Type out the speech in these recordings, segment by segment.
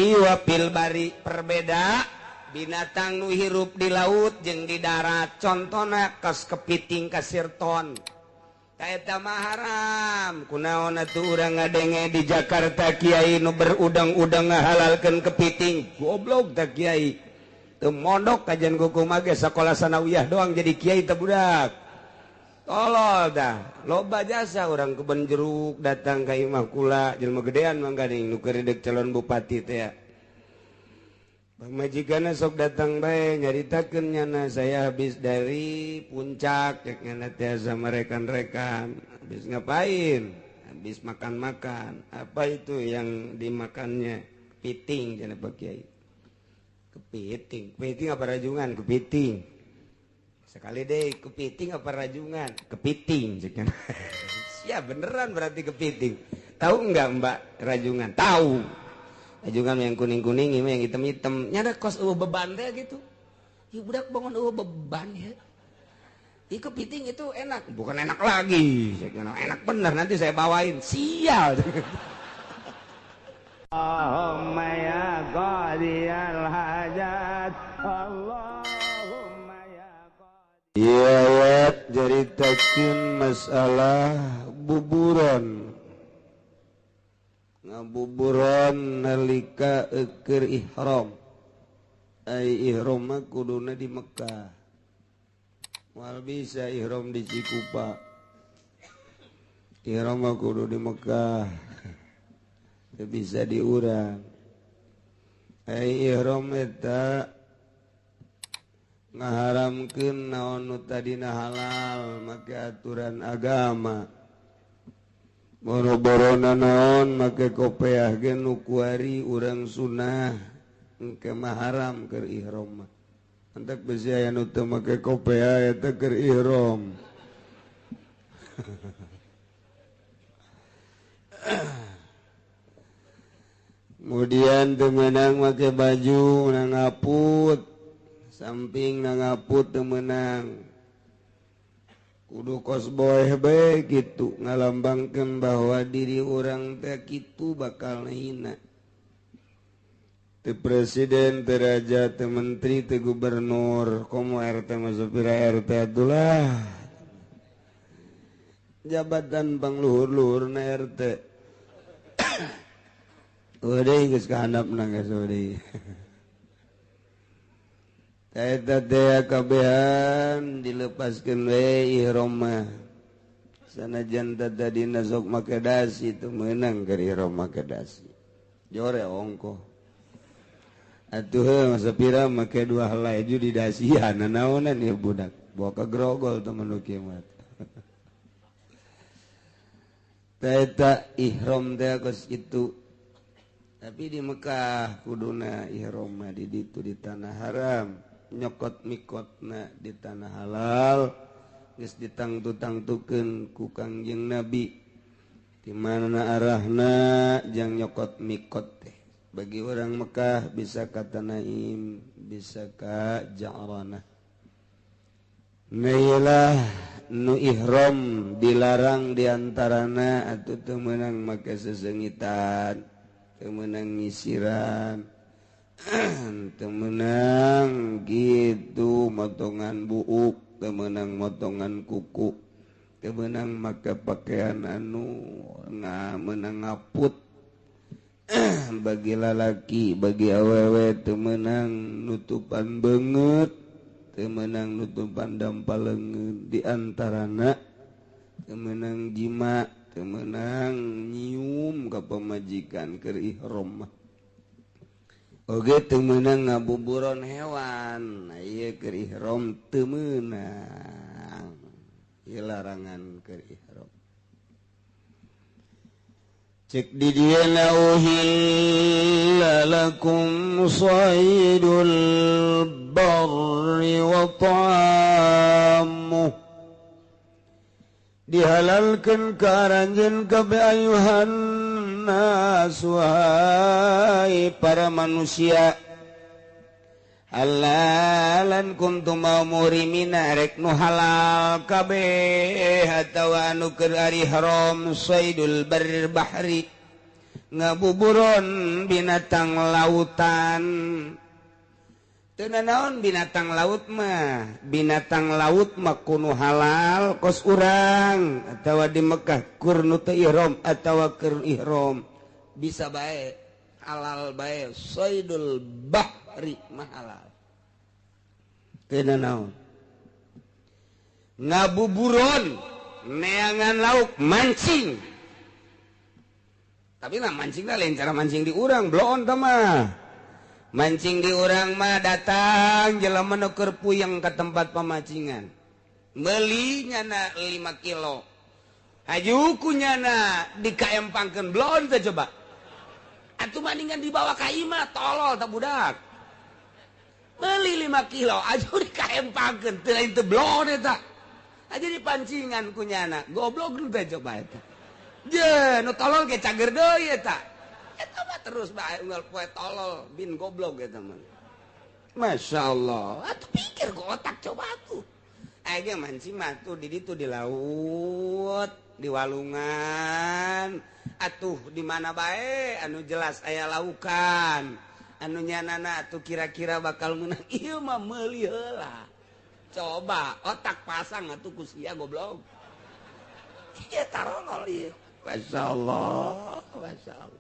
Iwapilbari perbeda binatang nu hirup di laut jeung di darat contohna kas kepiting kasirton kaeta mah haram kunaon atuh urang ngadenge di Jakarta kiai nu berudang-udang ngahalalkeun kepiting goblok tah kiai teu mondok kajian kuku mage sakola sanawiyah doang jadi kiai teh budak tolol dah loba jasa urang kebon jeruk datang ka imah kula jelema gedean mangga nu keur deuk calon bupati teh ya majikanna sok datang bae nyaritakeun nyana saya habis dari puncak cek nyana teh sama rekan-rekan habis ngapain habis makan-makan apa itu yang dimakannya kepiting cenah Pak Kiai kepiting apa rajungan kepiting sekali deh kepiting apa rajungan kepiting cek nyana ya beneran berarti kepiting tahu enggak Mbak rajungan tahu rajungan yang kuning-kuning ini yang hitam-hitam nyada kos beban teh gitu ya budak bangun beban ya kepiting itu enak bukan enak lagi enak bener nanti saya bawain sial Allahumma ya qadiyal hajat Allahumma ya qadiyal iya jaritakeun masalah buburon ngabuburon nalika keur ihram ai ihram mah kuduna di Mekah moal bisa ihram di Cikupa ihram mah kudu di Mekah teu bisa di urang ai ihram eta ngaharamkeun naon nu tadina halal make aturan agama boro-borona naon make kopiah ge nu kuari urang sunah engke mah haram keur ihram mah antak bisi aya nu teu make kopiah eta keur ihram kemudian teu meunang make baju na ngaput samping na ngaput teu meunang kudu kosboy bae gitu ngalambangkeun bahwa diri orang teh kitu bakal hina teu presiden teu raja teu menteri teu gubernur komo RT masuk pira RT atulah jabatan pangluhur-luhurna RT udah geus kahandapna geus udah eta teh kabehan dilepaskeun we ihram mah sanajan tadina sok make dasi teu meunang keur ihram make dasi jore ongkoh atuh heuh sapira make dua helai ju di dasian naonan ieu budak bawa ka grogol temen kieu mah eta ihram teh geus kitu tapi di Mekah kuduna ihram mah di ditu di tanah haram nyokot mikotna di tanah halal geus ditangtu-tangtukeun ku Kangjeng Nabi di mana arahna jang nyokot mikot teh bagi orang Mekah bisa ka Tanaim bisa ka Ja'ranah nailah nu ihram dilarang diantarana atuh teu meunang make sesengitan teu meunang ngisiran temenang gitu motongan buuk temenang motongan kuku temenang make pakaian anu menang ngaput bagi lalaki bagi awewe temenang nutupan beungeut temenang nutupan dampaleungeun diantarana temenang jima temenang nyium ka pamajikan keur ihram mah oge teu meunang ngabuburon hewan ieu keur ihram teu meunang ieu larangan keur ihram cek di dieu na uhilla lakum saydul barri wa ta'amuh dihalalkeun ka aranjeun kabeh ayuhan nas wahai para manusia halalan kuntum murimina rek nu halal kabeh atawa anu keur ari haram saydul bahri ngabuburon binatang lautan. Naon binatang laut mah kuno halal kos urang atawa di Mekah kur nu teu ihram atawa keur ihram bisa bae halal bae saydul bahri mah halal. Teu naon ngabuburon neangan lauk mancing tapi lah mancing lain cara mancing di urang bloon tah mah. Mancing di urang mah datang jelema nu keur puyeng ka tempat pemancingan. Meuli nyana 5 kilo. Aju kunyana dikaempangkeun blon teh coba. Atuh mendingan dibawa ka imah tolol tah budak. Meuli 5 kilo aju dikaempangkeun teu lain teu blon eta. Aju dipancingan kunyana. Goblok lu teh coba eta. Je nu tolol ge cager deui eta. Eta mah terus bae unggal poe tolol bin goblok eta mah. Masya Allah. Atuh pikir ku otak coba atuh. Aya mancing mah tuh di ditu di laut, di walungan, atuh di mana bae anu jelas aya laukan. Anu nyanana atuh kira-kira bakal meunang ieu mah meuli heula. Coba otak pasang atuh ku sia goblok. Ieu tarolol ieu. Masya Allah. Masya Allah.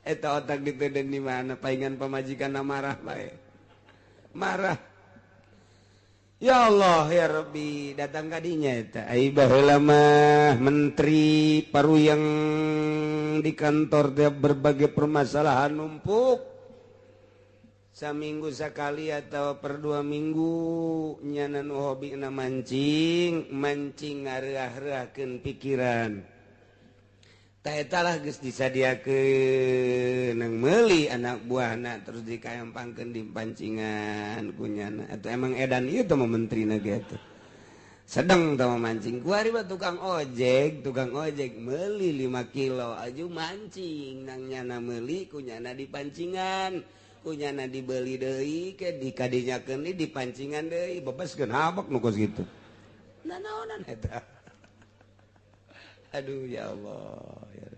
Eta otak diteden di mana paingan pamajikan marah bae. Marah. Ya Allah ya Rabbi datang kadinya eta ai baheula mah menteri paruyang di kantor tiap berbagai permasalahan numpuk. Saminggu sakali atau per 2 minggu nyana nu hobina mancing ngareah-reahkeun pikiran. Tah eta lah geus disadiakeun nang meuli anak buahna terus dikaempangkeun di pancingan kunyana. Atuh emang edan ieu teh menterina ge atuh. Sedeng teh mancing. Kuari mah tukang ojek meuli 5 kilo aju mancing nang nyana meuli kunyana di pancingan. Kunyana dibeli deui ke dikadinyakeun di pancingan deui bebeskeun habak nu kos kitu. Nanaonan eta. Aduh ya Allah ya.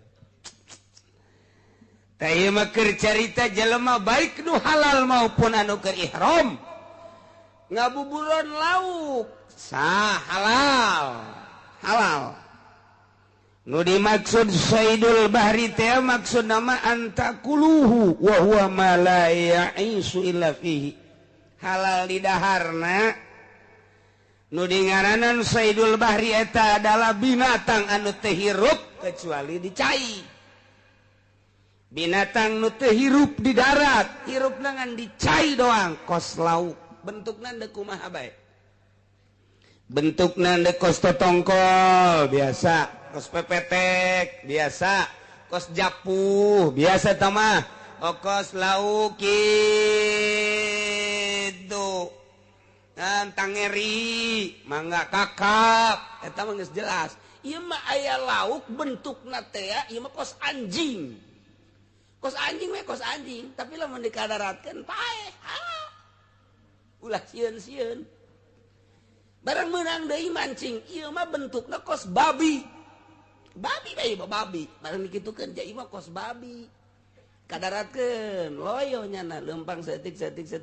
Tah mah keur carita jelema baik nu halal maupun anu keur ihram. Ngabuburon lauk sah halal. Nu dimaksud saydul bahri teh maksudna mah antakuluhu wa huwa ma la ya'isu illa fihi. Halal di daharna nu dingaranan saydul bahri eta adalah binatang anu teu hirup kecuali di cai. Binatang nu teu hirup di darat, hirupna ngan di cai doang, kos lauk. Bentukna teu kumaha bae. Bentukna teu kos totongkol biasa, kos pepetek biasa, kos japuh biasa tah mah. Kos lauk kitu. Tangeri, mangga kakap, eta mah geus jelas. Ieu mah aya lauk bentukna teh ieu mah kos anjing. Kos anjing we kos anjing, tapi lamun dikadaratkeun paeh. Ulah sieun-sieun. Barang meunang deui mancing, ieu mah bentukna kos babi. Babi bae babi. Barang dikitukeun ieu mah kos babi. Kadaratkeun loyo nyana lempang setik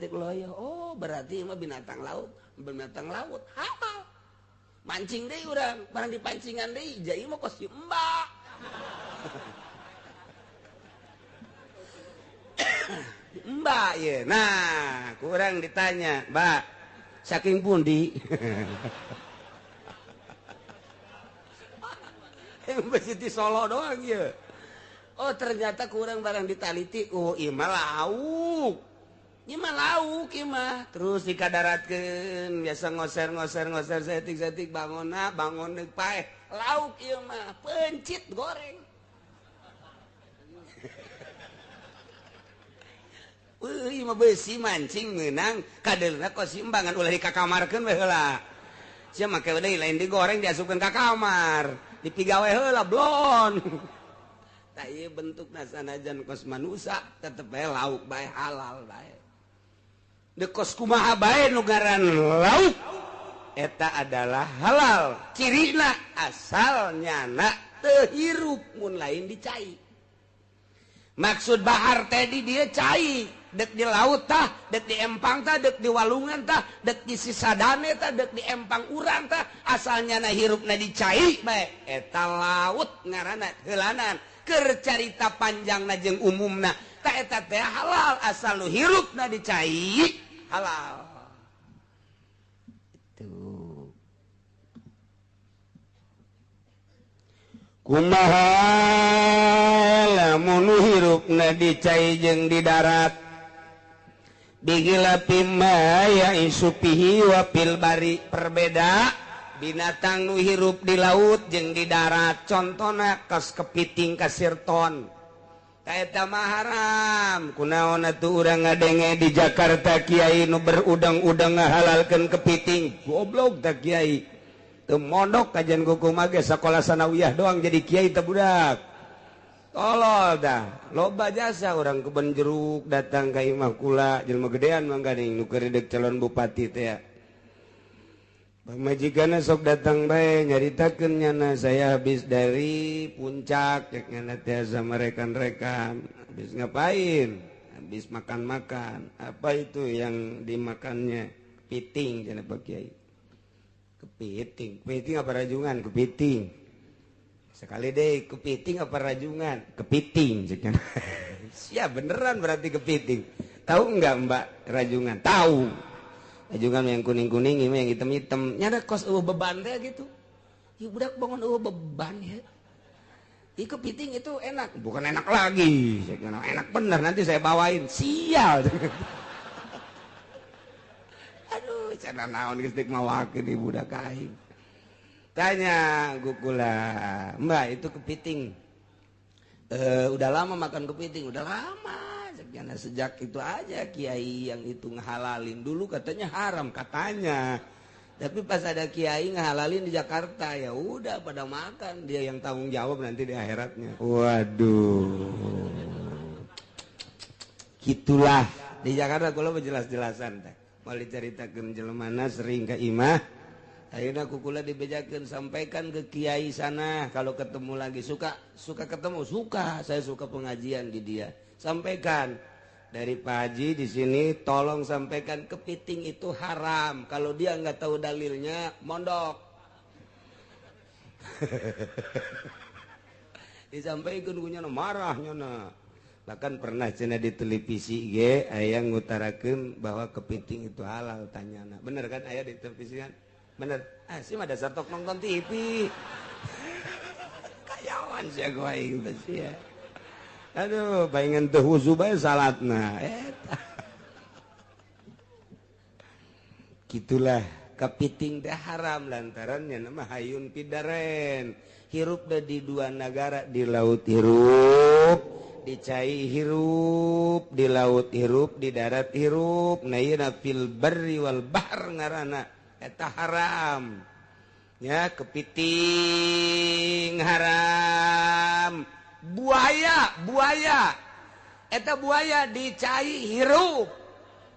loyo. Oh berarti mah binatang laut halal. Mancing deui urang barang dipancingan deui jadi mah kos mbak. Mbak ye. Nah kurang ditanya mbak saking pundi. Masih di Solo doang ya. Oh ternyata kurang barang ditaliti. Oh ieu mah lauk. Ieu mah lauk ieu mah. Terus dikadaratkeun biasa ngoser setik bangun deuk paeh. Lauk ieu mah pencit goreng. Ieu mah beusi mancing meunang kadeulna kos imbangan ulah dikakamarkeun we heula. Sia make deui lain digoreng diasupkeun ka kamar. Dipigawe heula blon. Tah ieu bentukna sanajan kos manusa tetep bae lauk bae halal bae. De kos kumaha bae nu ngaran lauk eta adalah halal. Cirina asal nyana teu hirup mun lain dicai. maksud bahar tadi dia cair dek di laut tah dek di empang tah dek di walungan tah dek di sisadane tah dek di empang urang tah asalnya na hirupna di cair bae eta laut ngaranna heulanan keur carita panjangna jeung umumna tah eta teh halal asal lu hirupna di cair halal itu kumaha lamun hirupna di cai jeung di darat bigila pimma ya isupihi wa fil bari perbeda binatang nu hirup di laut jeung di darat contona kos kepiting ka sirton ta eta mah haram kunaon atuh urang ngadenge di Jakarta kiai nu berudang-udang ngahalalkeun kepiting goblok tah kiai teu mondok kajian kuku mah ge sakola sanawiyah doang jadi kiai teh budak tolol dah loba jasa orang kebon jeruk datang ka imah kula jelema gedean mangga ning nu keur deuk calon bupati teh ya pamajikanna sok datang bae nyaritakeun nyana saya habis dari puncak cek nyana teh sama rekan-rekan habis ngapain habis makan-makan apa itu yang dimakannya kepiting cenah Pak Kiai kepiting apa rajungan kepiting sekali deh kepiting apa rajungan kepiting siap beneran berarti kepiting tahu enggak mbak rajungan tahu rajungan yang kuning-kuning ini yang hitam-hitam nyada kos beban teh gitu ya budak bangun beban ya kepiting itu enak bukan enak lagi enak bener nanti saya bawain sial aduh cara naon geus dik mawakeun di budak aing tanya gukula mbak itu kepiting udah lama makan kepiting udah lama sejak itu aja kiai yang itu ngehalalin dulu katanya haram katanya tapi pas ada kiai ngehalalin di Jakarta ya udah pada makan dia yang tanggung jawab nanti di akhiratnya waduh gitulah di Jakarta kalau jelas-jelasan teh mau diceritakeun jelemana sering ke imah akhirnya kukula dibejakeun sampaikan ke kiai sana kalau ketemu lagi suka ketemu saya suka pengajian di dia sampaikan dari Pak Haji di sini tolong sampaikan kepiting itu haram kalau dia nggak tahu dalilnya mondok disampaikan kunya marah nyana bahkan pernah cenah di televisi ge aya ngutarakeun bahwa kepiting itu halal tanyana bener kan aya di televisi kan bener sih mah dasar tok nonton TV kayawan sih aku aing teh sia aduh baingan teu husu bae salatna eta gitulah kepiting teh haram lantaran nya mah hayun pidaren hirup di dua negara di laut hirup di cai hirup di laut hirup di darat hirup na ieu fil barri wal bahr ngaranna eta haram ya kepiting haram buaya eta buaya di cai hirup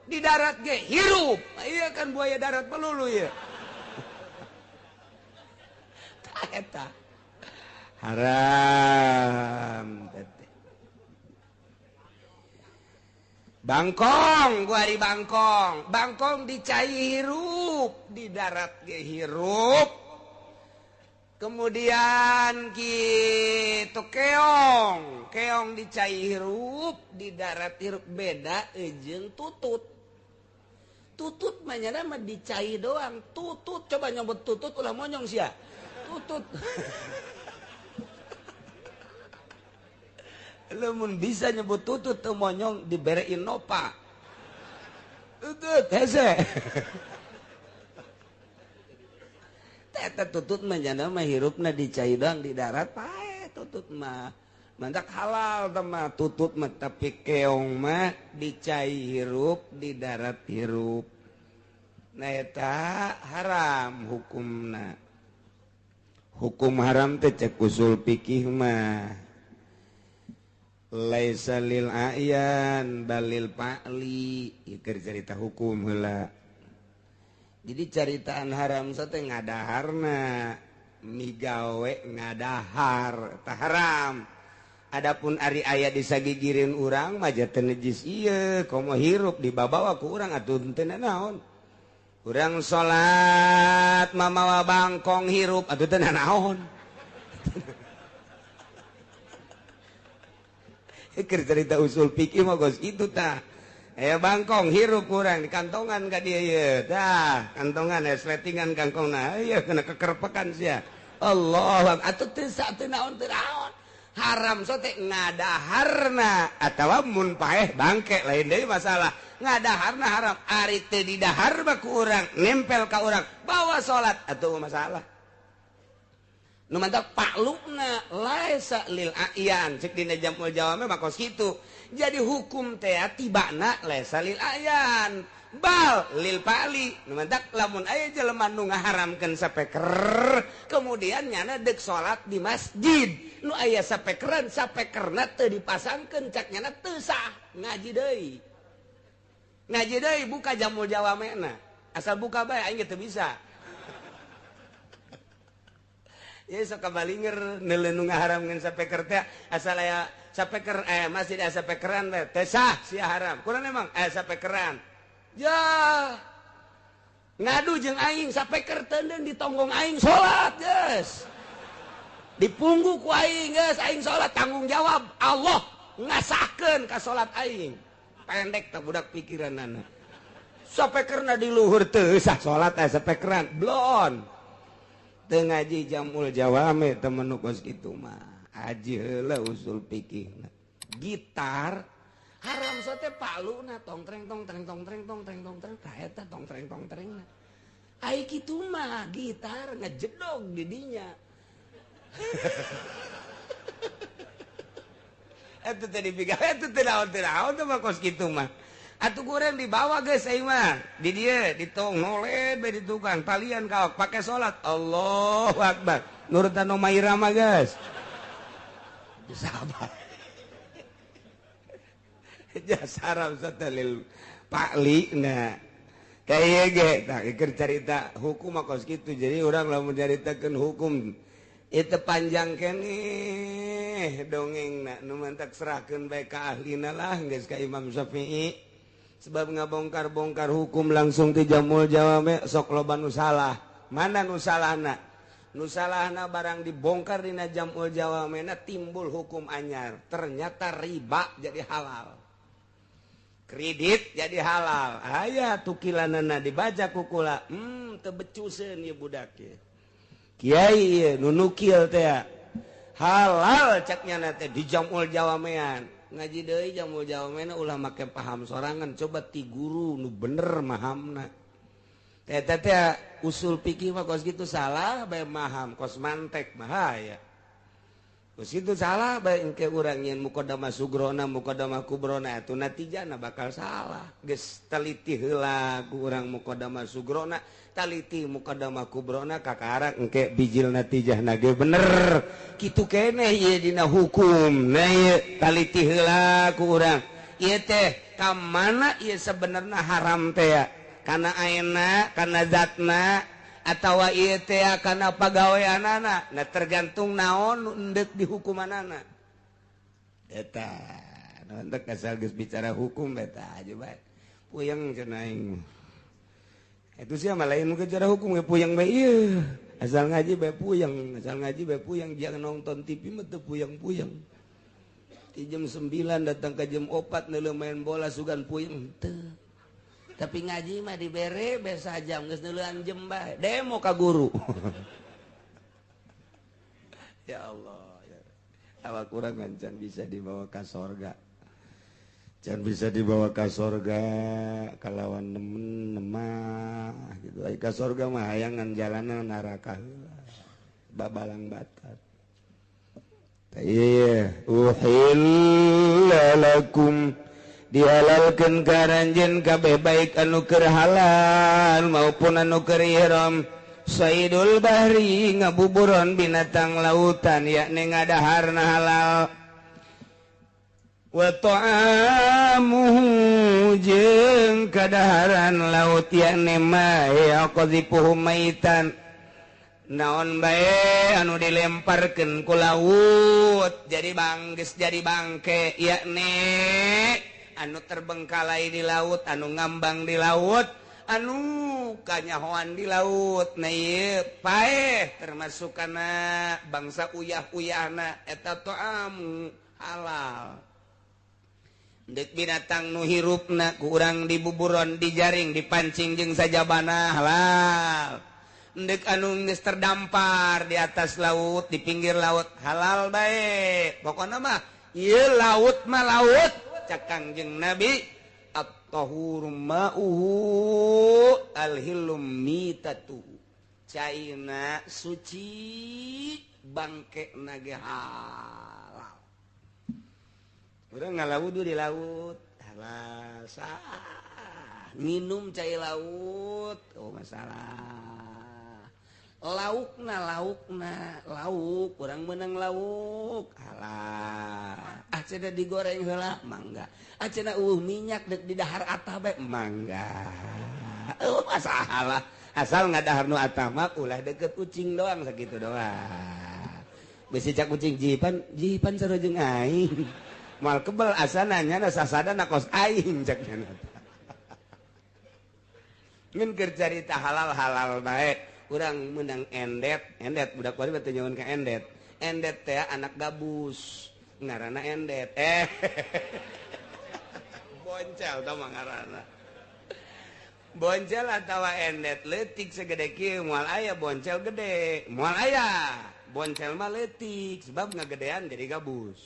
di darat ge hirup iya kan buaya darat pelulu ya eta haram bangkong gua di bangkong di cai hirup di darat ge hirup kemudian gitu keong di cai hirup di darat hirup beda jeung tutut mah nyana mah di cai doang tutut coba nyebut tutut ulah monyong sia tutut lamun bisa nyebut tutut teu monyong diberein nopa tutut hese eta tutut mah nya mah hirupna di cai doang di darat pae tutut mah mantak halal teh mah tutut mah tapi keong mah di cai hirup di darat hirup nah eta haram hukumna hukum haram teh cek usul fikih mah laisa lil a'yan balil pa'li ieu cerita hukum heula jadi caritaan haram teh ngadaharna migawe ngadahar tah haram Adapun ari aya disagigirin urang mah teu najis ieu komo hirup dibawa ku urang atuh teu naon. Urang salat mamawa bangkong hirup atuh teu naon. Keur cerita usul fikih mah geus kitu tah. Aya bangkong hirup urang di kantongan ka dieu ieu. Tah, kantongan resletingan kangkongna. Ieu kena kekerpekan sia. Allah, atuh teu teu naon teu naon. Haram sote ngadaharna atawa mun paeh bangke lain deui masalah. Ngadaharna haram, ari teu didahar mah ku urang, nempel ka urang, bawa salat atuh masalah. Nu mantap paklukna laisa lil ayan cek dina Jamul Jawame mah kos kitu. Jadi hukum teh tibana laisa lil ayan bal lil pali. Nu mantap lamun aya jelema nu ngaharamkeun sapeker kemudian nyana deuk salat di masjid. Nu aya sapekeran sapekerna teu dipasangkeun cak nyana teu sah ngaji deui. Ngaji deui buka Jamul Jawamena. Asal buka bae aing teu bisa. Ya sok kabalinger neuleuh ngaharamkeun sapeker teh asal aya sapeker masjid aya sapekeran teh sah sia haram. Kurang emang aya sapekeran. Ya ngadu jeung aing sapeker teu ditonggong aing salat geus. Dipunggu ku aing geus aing salat tanggung jawab Allah ngasahkeun ka salat aing. Pendek tah budak pikiranana. Sapekerna di luhur teu sah salat aya sapekeran. Blon. Teu ngaji Jamul Jawame temen nu kos kitu mah aji heula usul fikihna. Gitar haram sote paluna tong treng tong treng tong treng tong treng tong treng ka eta tong treng tong trengna. Ai kitu mah gitar ngejedog di dinya. Eta teh dipikir eta teh naon teh mah kos kitu mah. Atuh kurang dibawa geus aing mah di dieu ditong nolet bae di tukang talian kaok pake salat Allahu Akbar nurutan nu maira mah geus sabar jasaram satalil pakli na kayak ge tah keur carita hukum mah kos kitu jadi urang lamun nyaritakeun hukum itu panjang keneh dongengna nu mantak serahkeun bae ka ahlina lah geus ka Imam Syafi'i. Sebab ngabongkar-bongkar hukum langsung ti Jamul Jawame sok loba nu salah. Mana nu salahna? Nu salahna barang dibongkar dina Jamul Jawamena timbul hukum anyar. Ternyata riba jadi halal. Kredit jadi halal. Aya tukilanana dibaca kukula. Teu becuseun ieu budak ieu. Kiai ieu nu nukil teh halal caknya teh di Jamul Jawamean. Ngaji deui Jamul Jawamena ulah make paham sorangan coba ti guru nu bener mahamna. Eta teh usul fikih mah kos kitu salah bae maham kos mantek bahaya. Kos kitu salah bae engke urang nyen muqaddamah sugrona muqaddamah kubrona atuh natijana bakal salah. Geus teliti heula ku urang muqaddamah sugrona taliti muqaddamah kubrona kakarak engke bijil natijahna ge bener kitu keneh ieu dina hukum nah ieu taliti heula ku urang ieu teh ka mana ieu sabenerna haram teh ya kana ayeuna kana zatna atawa ieu teh kana pagaweanana nah tergantung naon nu endek di hukumanana eta nu endek asal geus bicara hukum eta aja bae puyeng cenah aing itu sih mah lain ke cara hukum ge puyeng bae ieu asal ngaji bae puyeng jangan nonton TV mah teu puyeng-puyeng di jam 9 datang ke jam 4 neuleuh main bola sugan puyeng teu tapi ngaji mah dibere besa jam geus neuleuhan jam bae demo ka guru ya Allah ya awak urang ngan bisa dibawa ka sorga can bisa dibawa ke sorga kalawan nemen nemah gitu. Ka sorga mah hayangan jalanan neraka babalang batat. Iya, uhilla lakum dihalalkeun karanjeun kabeh baik anu keur halal maupun anu keur ihram saidul bahri ngabuburon binatang lautan yakni ngadaharna halal. Wa ta'amuhu jeung kadaharan laut yakni ma yaqdhifuhu maitan naon bae anu dilemparkeun ku laut jadi bangges jadi bangke yakni anu terbengkalai di laut anu ngambang di laut anu kanyahoan di laut na ieu paeh termasukana bangsa uyah-uyahna eta ta'am halal dek binatang nu hirupna ku urang di buburon dijaring dipancing jeung sajabana halal dek anu geus terdampar di atas laut di pinggir laut halal bae pokona mah ieu laut mah laut cak Kangjeng Nabi at-tahuru ma'uhu al-hilum mitatu caina suci bangke nage halal urang ngalawudu di laut halal sah minum cai laut oh masalah lauk kurang menang lauk halal cenah digoreng heula mangga cenah minyak dek di dahar atah bae mangga masalah asal ngadahar nu atah mah ulah deket kucing doang sakitu doang bisi cak kucing jipan sarojeng aing mal kebel asananya na sasadana kos aing cak cenah ngeun keur carita halal bae urang menang endet budak bari teh nyaun ka endet teh anak gabus ngaranna endet boncel tah ngaranna boncel atawa endet leutik sagede kieu moal aya boncel gede moal aya boncel mah leutik sebab ngagedean jadi gabus